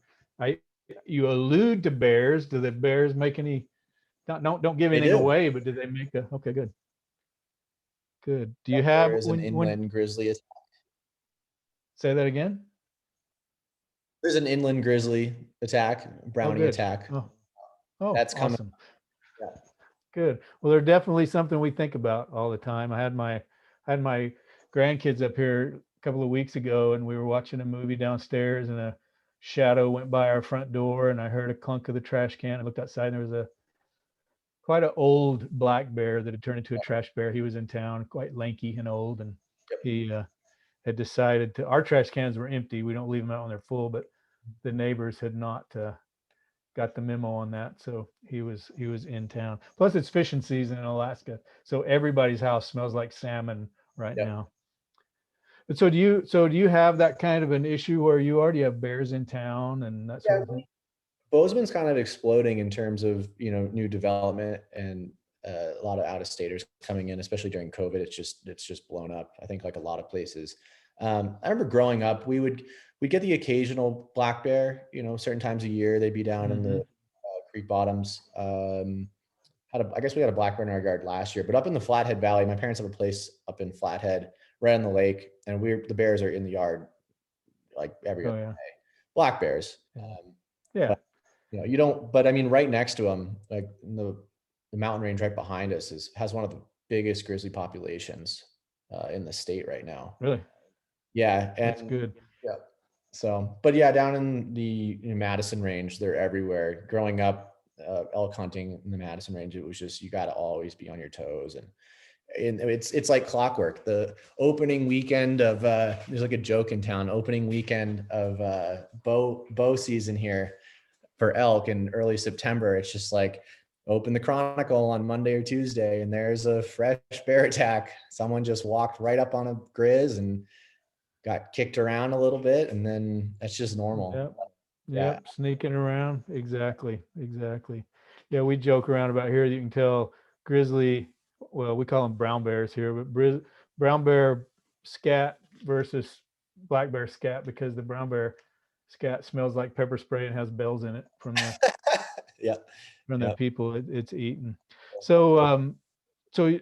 You allude to bears. Do the bears make any? Don't give anything away, but do they make okay, good. Good. Do you have? There is an inland grizzly attack. Say that again. There's an inland grizzly attack, brownie attack. Oh, that's coming. Awesome. Yeah. Good. Well, they're definitely something we think about all the time. I had my grandkids up here a couple of weeks ago, and we were watching a movie downstairs, and a shadow went by our front door, and I heard a clunk of the trash can. I looked outside, and there was quite an old black bear that had turned into a trash bear. He was in town, quite lanky and old, and he had decided our trash cans were empty. We don't leave them out when they're full, but the neighbors had not got the memo on that, so he was in town. Plus, it's fishing season in Alaska, so everybody's house smells like salmon right now. But so do you have that kind of an issue where you already have bears in town and that sort of thing? Bozeman's kind of exploding in terms of new development, and a lot of out-of-staters coming in, especially during COVID. It's just blown up, I think, like a lot of places. I remember growing up, we'd get the occasional black bear, certain times a year. They'd be down in the creek bottoms. I guess we had a black bear in our yard last year, but up in the Flathead Valley, my parents have a place up in Flathead, right on the lake, and the bears are in the yard like every other day. Black bears. But, you don't. But I mean, right next to them, like the mountain range right behind us has one of the biggest grizzly populations in the state right now. Really? Yeah, and that's good. Yeah. So, but yeah, down in the Madison range, they're everywhere. Growing up, elk hunting in the Madison range, it was just, you got to always be on your toes, and it's like clockwork. The opening weekend of there's like a joke in town. Opening weekend of bow season here for elk in early September. It's just like, open the Chronicle on Monday or Tuesday, and there's a fresh bear attack. Someone just walked right up on a grizz and got kicked around a little bit, and then that's just normal. Yep. Sneaking around. Exactly. Yeah, we joke around about here. You can tell grizzly, well, we call them brown bears here, but brown bear scat versus black bear scat, because the brown bear scat smells like pepper spray and has bells in it from the the people it's eaten. So so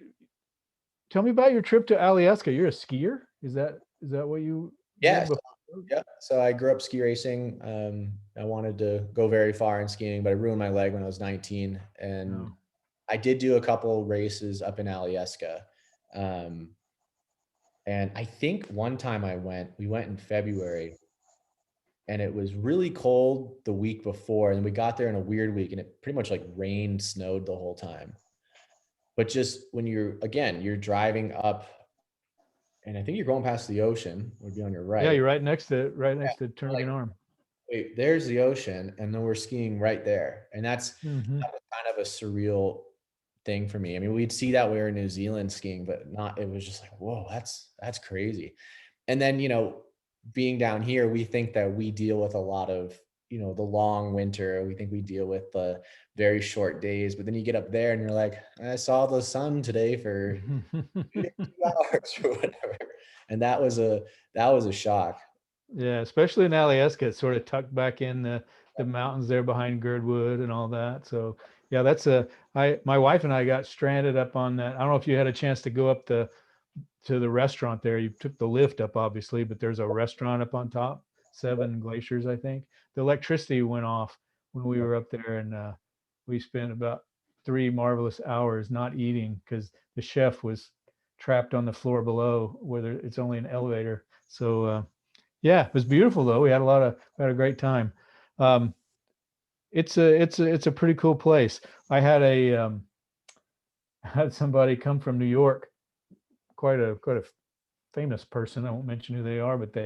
tell me about your trip to Alaska. You're a skier? Is that Is that what you Yeah. did So, before? yeah. So I grew up ski racing. I wanted to go very far in skiing, but I ruined my leg when I was 19. And No. I did do a couple races up in Alyeska. Um, and I think one time we went in February, and it was really cold the week before. And we got there in a weird week, and it pretty much like rained, snowed the whole time. But just when you're driving up, and I think you're going past the ocean, would be on your Yeah, right. you're right next to Like, Turnagain Arm. wait, there's the ocean, and then we're skiing right there. And that Mm-hmm. was kind of a surreal thing for me. I mean, we'd see that we were in New Zealand skiing, but not, it was just like, whoa, that's crazy. And then, being down here, we think that we deal with a lot of, the long winter. We think we deal with the very short days, but then you get up there and you're like, I saw the sun today for 2 hours or whatever. And that was a shock. Yeah, especially in Alyeska, it's sort of tucked back in the mountains there behind Girdwood and all that. So yeah, my wife and I got stranded up on that. I don't know if you had a chance to go up to the restaurant there. You took the lift up, obviously, but there's a restaurant up on top, Seven Glaciers, I think. The electricity went off when we were up there, and we spent about 3 marvelous hours not eating because the chef was trapped on the floor below where it's only an elevator. So yeah, it was beautiful though. We had a great time. Um, it's a pretty cool place. I had had somebody come from New York, quite a famous person. I won't mention who they are, but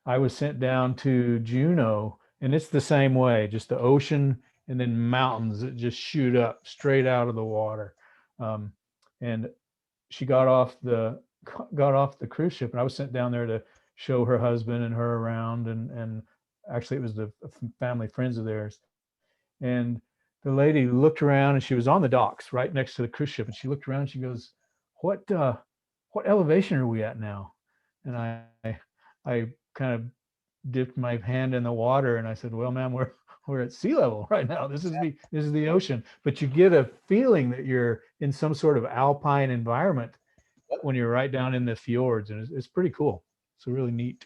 I was sent down to Juneau, and it's the same way, just the ocean and then mountains that just shoot up straight out of the water. Um, and she got off the cruise ship, and I was sent down there to show her husband and her around, and actually it was the family friends of theirs. And the lady looked around, and she was on the docks right next to the cruise ship, and she looked around and she goes, what elevation are we at now? And I kind of dipped my hand in the water, and I said, well, ma'am, we're at sea level right now. This is the ocean. But you get a feeling that you're in some sort of alpine environment when you're right down in the fjords, and it's pretty cool. It's really neat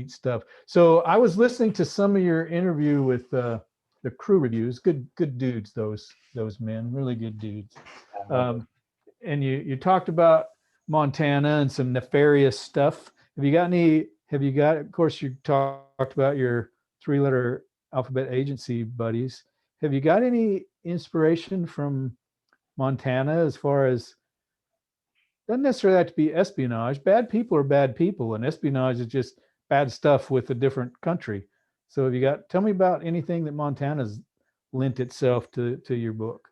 stuff. So I was listening to some of your interview with the crew reviews. Good dudes, those men, really good dudes. And you talked about Montana and some nefarious stuff. Of course, you talked about your 3-letter alphabet agency buddies. Have you got any inspiration from Montana as far as, doesn't necessarily have to be espionage. Bad people are bad people, and espionage is just bad stuff with a different country. So tell me about anything that Montana's lent itself to your book.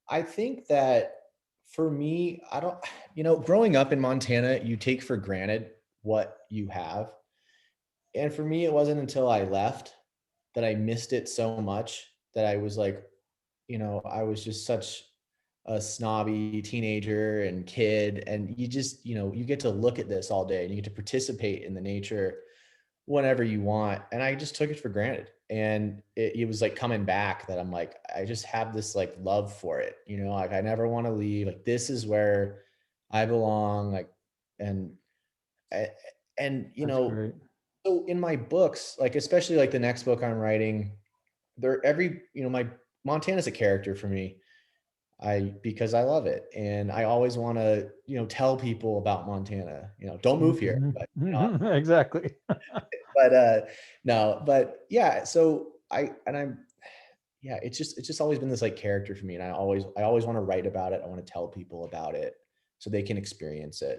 I think that for me, I don't, growing up in Montana, you take for granted what you have. And for me, it wasn't until I left that I missed it so much that I was like, I was just such a snobby teenager and kid. And you just, you get to look at this all day, and you get to participate in the nature whenever you want. And I just took it for granted. And it was like coming back that I'm like, I just have this like love for it, like I never want to leave. Like, this is where I belong. Like, and, and, That's great. so in my books, like, especially like the next book I'm writing, my Montana's a character for me. Because I love it. And I always want to, tell people about Montana, don't move here, but, Exactly. but no, but yeah. So yeah, it's just always been this like character for me. And I always want to write about it. I want to tell people about it so they can experience it,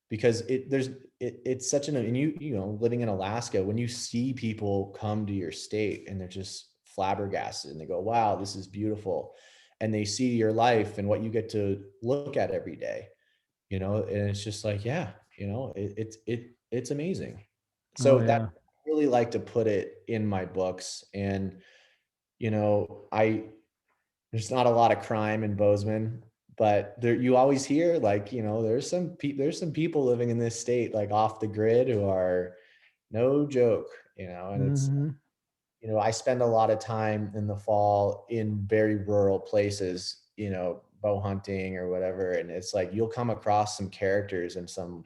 because it's such and living in Alaska, when you see people come to your state and they're just flabbergasted and they go, wow, this is beautiful. And they see your life and what you get to look at every day, and it's just like, yeah, it's amazing. Oh So that, yeah. I really like to put it in my books. And, there's not a lot of crime in Bozeman, but there, you always hear like, there's some people living in this state, like off the grid, who are no joke, and it's, Mhm. I spend a lot of time in the fall in very rural places, bow hunting or whatever. And it's like, you'll come across some characters and some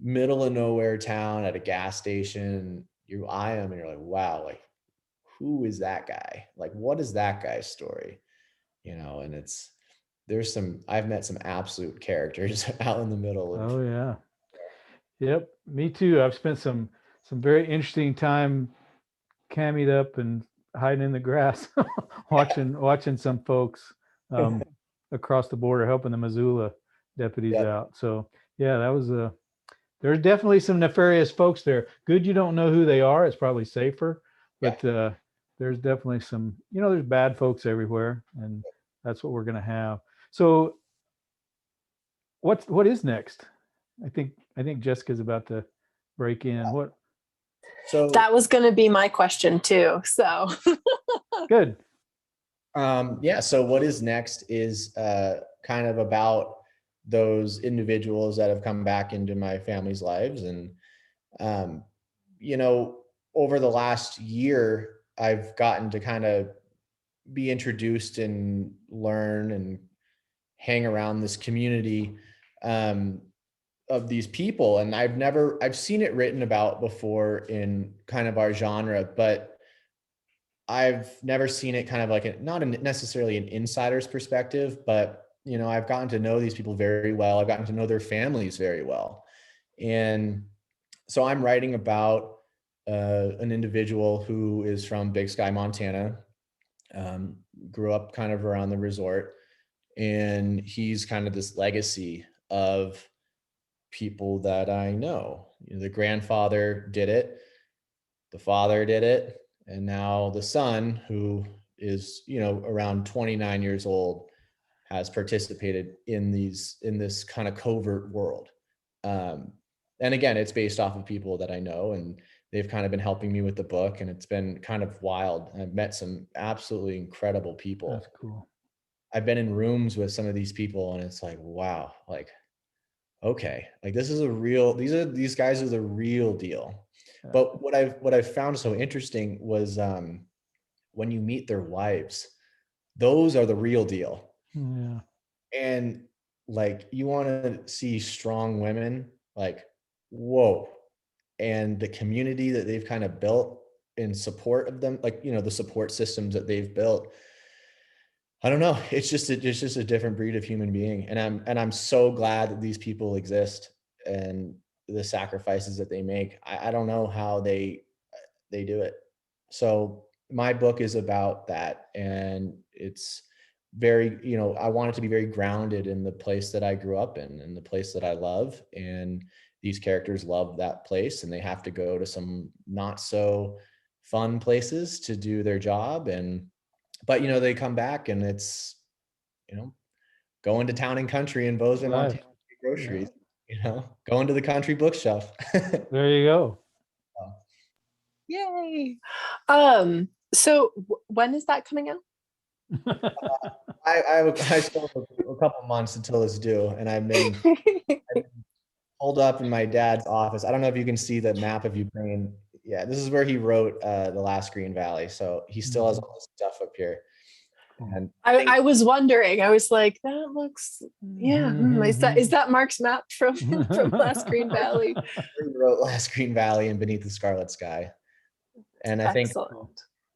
middle of nowhere town at a gas station. You eye them and you're like, wow, like who is that guy? Like, what is that guy's story? And I've met some absolute characters out in the middle of. Oh yeah. Yep. Me too. I've spent some very interesting time cammied up and hiding in the grass, watching some folks across the border, helping the Missoula deputies out. So yeah, that was there's definitely some nefarious folks there. Good you don't know who they are. It's probably safer, but there's definitely some, there's bad folks everywhere, and that's what we're gonna have. So what is next? I think Jessica's about to break in. What? So that was going to be my question too. So good. So what is next is kind of about those individuals that have come back into my family's lives. And, over the last year, I've gotten to kind of be introduced and learn and hang around this community of these people. And I've seen it written about before in kind of our genre, but I've never seen it kind of like not necessarily an insider's perspective, but I've gotten to know these people very well. I've gotten to know their families very well. And so I'm writing about an individual who is from Big Sky, Montana, grew up kind of around the resort, and he's kind of this legacy of people that I know. The grandfather did it, the father did it, and now the son, who is around 29 years old, has participated in this kind of covert world. And again, it's based off of people that I know, and they've kind of been helping me with the book, and it's been kind of wild. I've met some absolutely incredible people. That's cool. I've been in rooms with some of these people, and it's like, wow, like, okay, like these guys are the real deal. Yeah. But what I've found so interesting was when you meet their wives, those are the real deal. Yeah. And like, you want to see strong women, like, whoa. And the community that they've kind of built in support of them, like, the support systems that they've built. I don't know. It's just a different breed of human being. And I'm so glad that these people exist and the sacrifices that they make. I don't know how they do it. So my book is about that. And it's very, I want it to be very grounded in the place that I grew up in and the place that I love. And these characters love that place, and they have to go to some not so fun places to do their job. But they come back, and it's, going to Town and Country in Bozeman, Right. Montana, groceries, going to the country bookshelf. There you go. Yay. So when is that coming out? I still have a couple months until it's due, and I've been holed up in my dad's office. I don't know if you can see the map of Ukraine. Yeah, this is where he wrote The Last Green Valley. So he still has all this stuff up here. And I was wondering, I was like, that looks, is that Mark's map from Last Green Valley? He wrote Last Green Valley and Beneath the Scarlet Sky. And I think,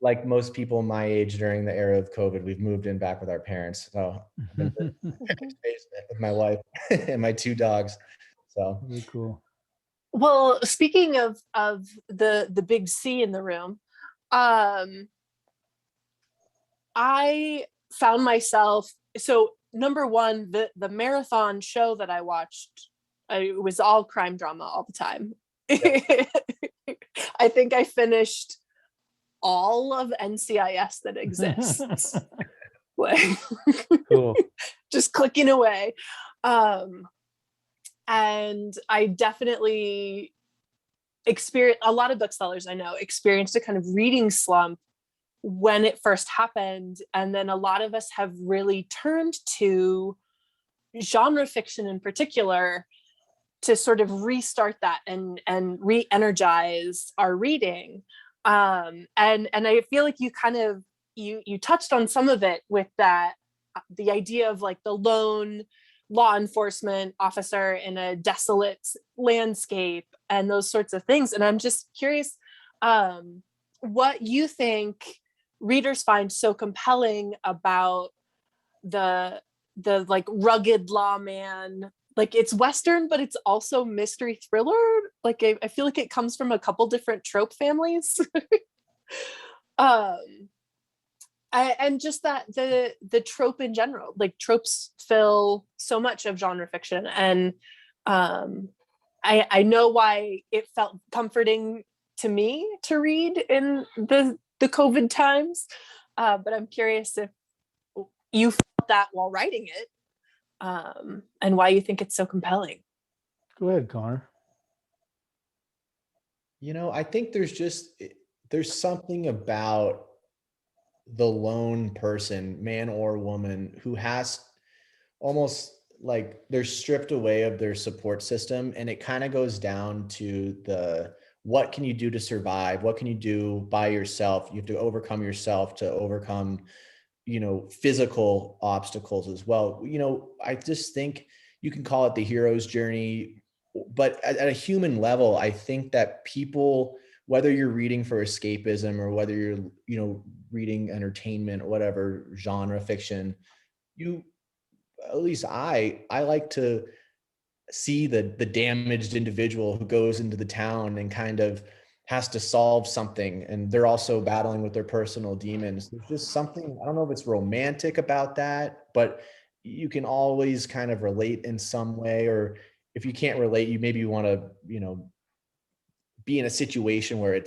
like most people my age during the era of COVID, we've moved in back with our parents. So I've been in the basement with my wife and my two dogs. So very cool. Well, speaking of the big C in the room, I found myself, so number one, the marathon show that I watched, it was all crime drama all the time. I think I finished all of NCIS that exists. Like, cool. Just clicking away. And I definitely experienced, a lot of booksellers I know experienced a kind of reading slump when it first happened. And then a lot of us have really turned to genre fiction in particular to sort of restart that and re-energize our reading. And I feel like you kind of, you touched on some of it with that, the idea of like the lone law enforcement officer in a desolate landscape and those sorts of things. And I'm just curious what you think readers find so compelling about the like rugged lawman. Like, it's Western, but it's also mystery thriller. Like, I feel like it comes from a couple different trope families. And just that the trope in general, like tropes fill so much of genre fiction. And I know why it felt comforting to me to read in the COVID times. But I'm curious if you felt that while writing it, and why you think it's so compelling. Go ahead, Connor. I think there's something about the lone person, man or woman, who has almost like they're stripped away of their support system. And it kind of goes down to what can you do to survive? What can you do by yourself? You have to overcome yourself to overcome, physical obstacles as well. I just think you can call it the hero's journey, but at a human level, I think that people, whether you're reading for escapism or whether you're, reading entertainment or whatever genre fiction, at least I like to see the damaged individual who goes into the town and kind of has to solve something, and they're also battling with their personal demons. There's just something, I don't know if it's romantic about that, but you can always kind of relate in some way. Or if you can't relate, you want to, be in a situation where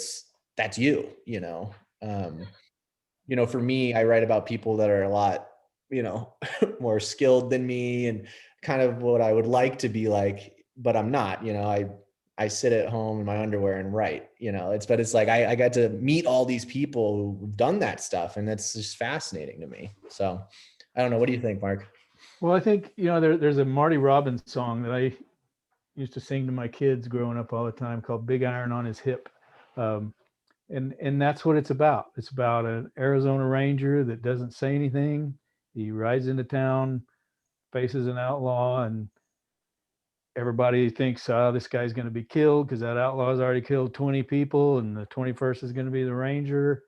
that's you. For me, I write about people that are a lot, more skilled than me and kind of what I would like to be like, but I'm not. I sit at home in my underwear and write. It's like I got to meet all these people who've done that stuff, and that's just fascinating to me. So I don't know. What do you think, Mark? Well, I think, there's a Marty Robbins song that I used to sing to my kids growing up all the time called Big Iron on His Hip. And that's what it's about. It's about an Arizona Ranger that doesn't say anything. He rides into town, faces an outlaw, and everybody thinks, oh, this guy's going to be killed because that outlaw's already killed 20 people, and the 21st is going to be the Ranger,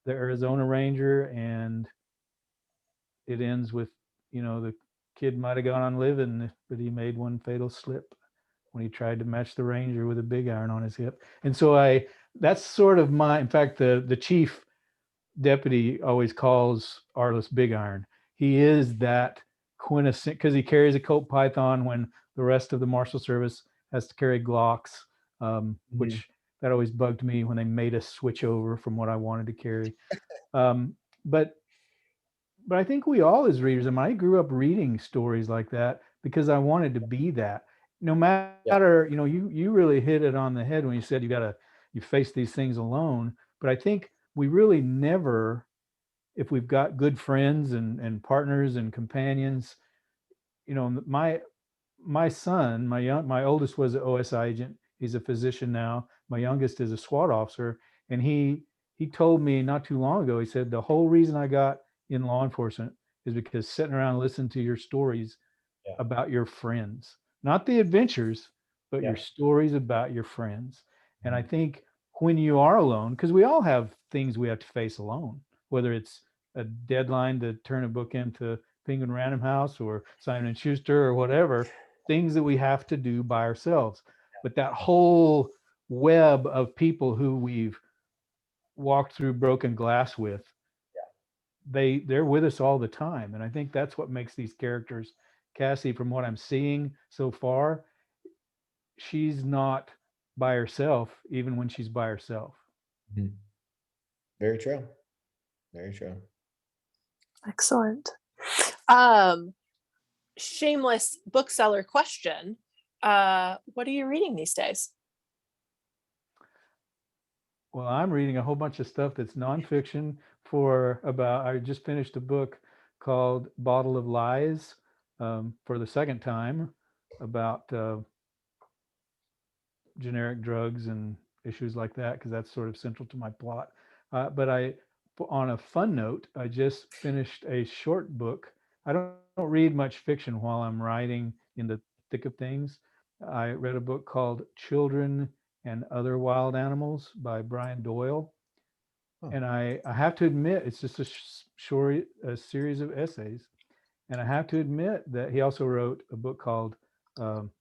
the Arizona Ranger. And it ends with, the kid might have gone on living, but he made one fatal slip when he tried to match the Ranger with a big iron on his hip. And so that's sort of in fact, the chief deputy always calls Arliss Big Iron. He is that quintessence, because he carries a Colt Python when the rest of the Marshal Service has to carry Glocks, which that always bugged me when they made us switch over from what I wanted to carry. But I think we all as readers, I grew up reading stories like that because I wanted to be that. No matter, you really hit it on the head when you said you face these things alone. But I think we really never, if we've got good friends and partners and companions, my son, my oldest was an OSI agent. He's a physician now. My youngest is a SWAT officer. And he told me not too long ago, he said, the whole reason I got in law enforcement is because sitting around listening to your stories about your friends, not the adventures, but your stories about your friends. And I think when you are alone, because we all have things we have to face alone, whether it's a deadline to turn a book into Penguin Random House or Simon & Schuster or whatever, things that we have to do by ourselves. But that whole web of people who we've walked through broken glass with, they're with us all the time. And I think that's what makes these characters, Cassie, from what I'm seeing so far, she's not by herself, even when she's by herself. Very true. Very true. Excellent. Shameless bookseller question. What are you reading these days? Well, I'm reading a whole bunch of stuff that's nonfiction I just finished a book called Bottle of Lies for the second time about generic drugs and issues like that, because that's sort of central to my plot. But on a fun note, I just finished a short book don't read much fiction while I'm writing in the thick of things. I read a book called Children and Other Wild Animals by Brian Doyle. Huh. And I have to admit, it's just a series of essays. And I have to admit that he also wrote a book called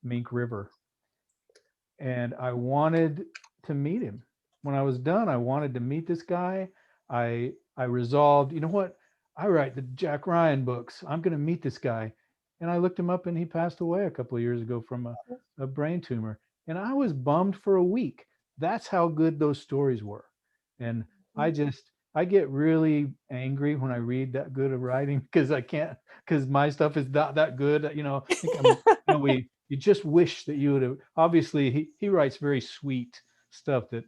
Mink River. And I wanted to meet him. When I was done, I wanted to meet this guy. I resolved, you know what? I write the Jack Ryan books. I'm going to meet this guy. And I looked him up, and he passed away a couple of years ago from a brain tumor. And I was bummed for a week. That's how good those stories were. And I get really angry when I read that good of writing because my stuff is not that good. I think you just wish that you would have. Obviously, he writes very sweet stuff that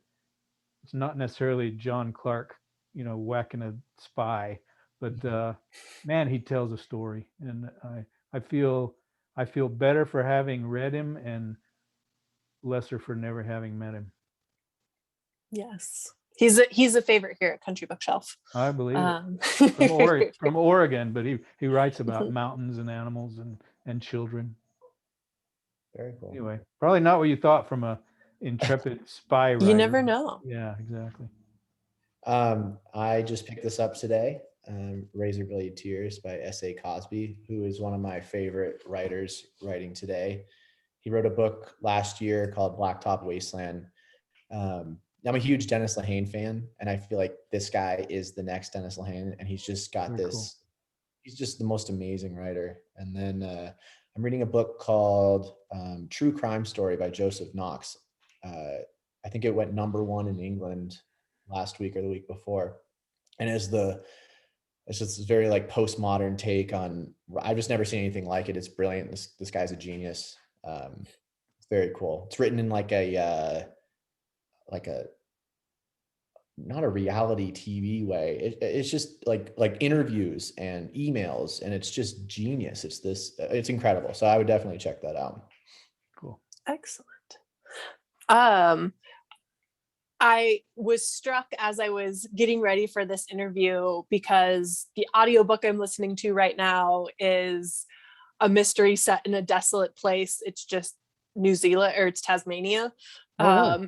it's not necessarily John Clark, whacking a spy, but man, he tells a story, and I feel better for having read him and lesser for never having met him. Yes. He's a favorite here at Country Bookshelf. I believe it. From Oregon, but he writes about mountains and animals and children. Very cool. Anyway, probably not what you thought from a intrepid spy writer. You never know. Yeah, exactly. I just picked this up today. Razorblade Tears by S.A. Cosby, who is one of my favorite writers writing today. He wrote a book last year called Blacktop Wasteland. I'm a huge Dennis Lehane fan, and I feel like this guy is the next Dennis Lehane, and he's just got Very this. cool. He's just the most amazing writer. And then I'm reading a book called True Crime Story by Joseph Knox. I think it went #1 in England last week or the week before, and it's just this very like postmodern take on. I've just never seen anything like it. It's brilliant. This guy's a genius. It's very cool. It's written in like a not a reality TV way. It's just like interviews and emails, and it's just genius. It's incredible. So I would definitely check that out. Cool. Excellent. I was struck as I was getting ready for this interview because the audiobook I'm listening to right now is a mystery set in a desolate place. It's just New Zealand, or it's Tasmania. Oh,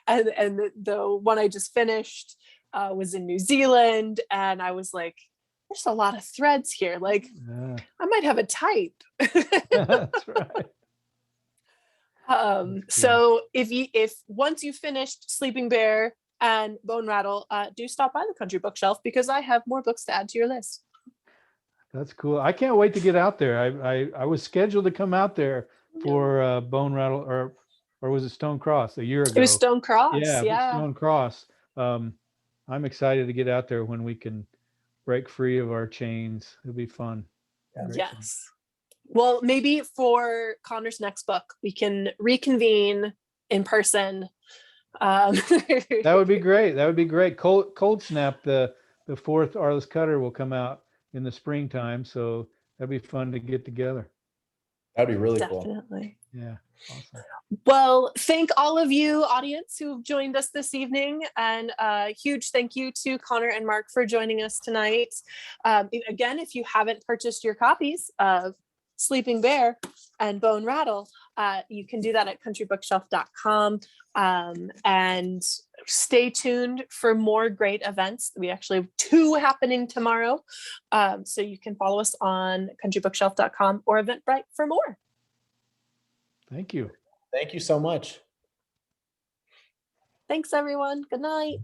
And the one I just finished was in New Zealand, and I was like, there's a lot of threads here. Like, yeah. I might have a type. That's right. So if once you've finished Sleeping Bear and Bone Rattle, do stop by the Country Bookshelf because I have more books to add to your list. That's cool. I can't wait to get out there. I was scheduled to come out there for Bone Rattle, or was it Stone Cross a year ago? It was Stone Cross. Yeah. Stone Cross. I'm excited to get out there when we can break free of our chains. It'll be fun. Yes. Well, maybe for Connor's next book, we can reconvene in person. That would be great. Cold Snap, the fourth Arliss Cutter, will come out in the springtime, so that'd be fun to get together. That'd be really cool. Definitely. Yeah, awesome. Well, thank all of you, audience, who've joined us this evening, and a huge thank you to Connor and Mark for joining us tonight. Again, if you haven't purchased your copies of Sleeping Bear and Bone Rattle, you can do that at countrybookshelf.com, and stay tuned for more great events. We actually have 2 happening tomorrow, so you can follow us on countrybookshelf.com or Eventbrite for more. Thank you. Thank you so much. Thanks, everyone. Good night.